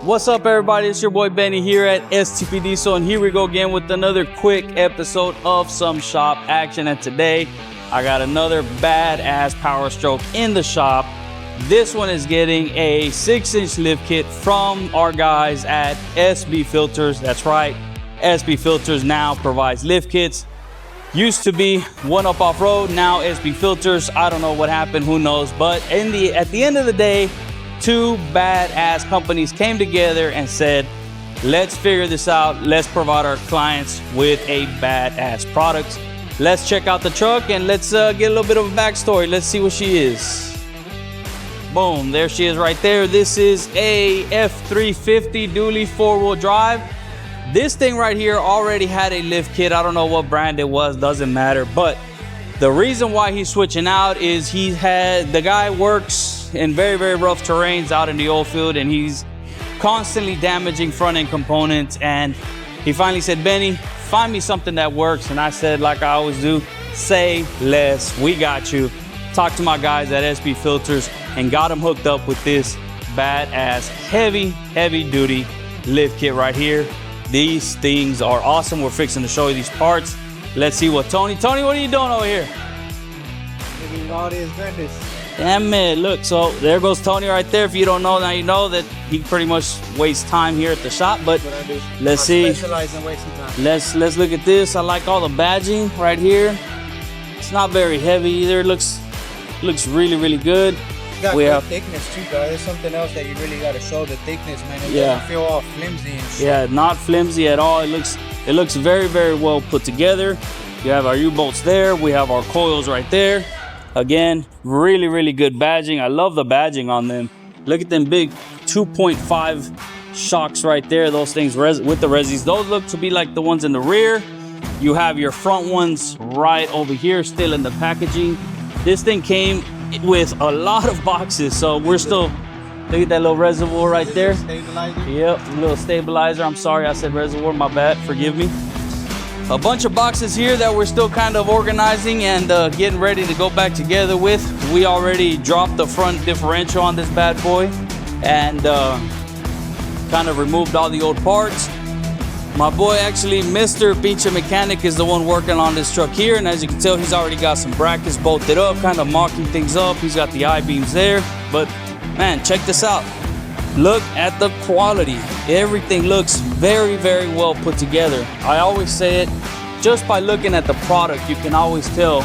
What's up, everybody? It's your boy Benny here at STP Diesel, and here we go again with another quick episode of some shop action. And today I got another badass power stroke in the shop. This one is getting a 6-inch lift kit from our guys at SB Filters. That's right, SB Filters now provides lift kits. Used to be One Up Off-Road, now SB Filters. I don't know what happened, who knows, but at the end of the day, two badass companies came together and said, let's figure this out. Let's provide our clients with a badass product. Let's check out the truck and let's get a little bit of a backstory. Let's see what she is. Boom, there she is right there. This is a F-350 dually 4-wheel drive. This thing right here already had a lift kit. I don't know what brand it was, doesn't matter. But the reason why he's switching out is the guy works in very, very rough terrains out in the oil field, and he's constantly damaging front end components. And he finally said, Benny, find me something that works. And I said, like I always do, say less, we got you. Talked to my guys at SB Filters and got him hooked up with this badass heavy duty lift kit right here. These things are awesome. We're fixing to show you these parts. Let's see what Tony, what are you doing over here? Giving all this goodness. Damn it, look, so there goes Tony right there. If you don't know, now you know that he pretty much wastes time here at the shop. But let's see. Specialize in wasting time. Let's look at this. I like all the badging right here. It's not very heavy either. It looks really good. You got good thickness too, guys. There's something else that you really got to show, the thickness, man. It doesn't feel all flimsy and shit. Yeah, not flimsy at all. It looks very well put together. You have our U-bolts there. We have our coils right there. Again, really good badging. I love the badging on them. Look at them big 2.5 shocks right there. Those things with the resis. Those look to be like the ones in the rear. You have your front ones right over here, still in the packaging. This thing came with a lot of boxes, so we're still, look at that little reservoir right there. Stabilizer? Yep, a little stabilizer. I'm sorry I said reservoir, my bad, forgive me. A bunch of boxes here that we're still kind of organizing and getting ready to go back together with. We already dropped the front differential on this bad boy and kind of removed all the old parts. My boy, actually, Mr. Pinche Mechanic is the one working on this truck here, and as you can tell, he's already got some brackets bolted up, kind of mocking things up. He's got the I-beams there, but man, check this out. Look at the quality. Everything looks very well put together. I always say it, just by looking at the product, you can always tell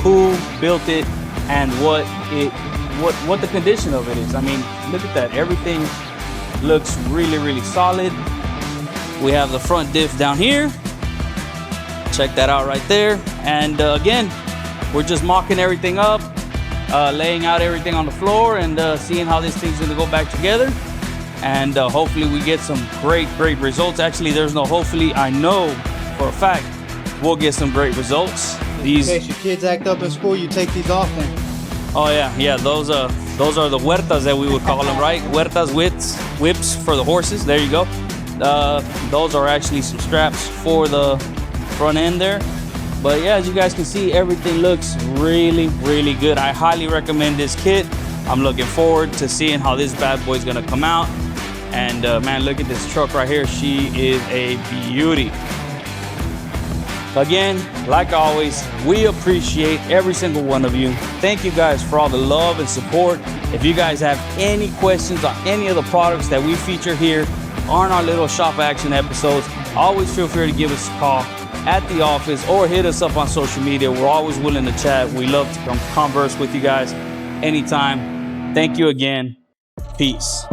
who built it and what the condition of it is. I mean, look at that. Everything looks really solid. We have the front diff down here. Check that out right there. And again, we're just mocking everything up, laying out everything on the floor and seeing how this thing's gonna go back together. And hopefully we get some great results. Actually, there's no hopefully, I know for a fact we'll get some great results. In case your kids act up in school, you take these off then. Oh yeah, those are the huertas that we would call them, right? Huertas, whips for the horses. There you go. Those are actually some straps for the front end there. But yeah, as you guys can see, everything looks really good. I highly recommend this kit. I'm looking forward to seeing how this bad boy is gonna come out. And man, look at this truck right here. She is a beauty. Again, like always, we appreciate every single one of you. Thank you guys for all the love and support. If you guys have any questions on any of the products that we feature here on our little shop action episodes, always feel free to give us a call at the office or hit us up on social media. We're always willing to chat. We love to come converse with you guys anytime. Thank you again. Peace.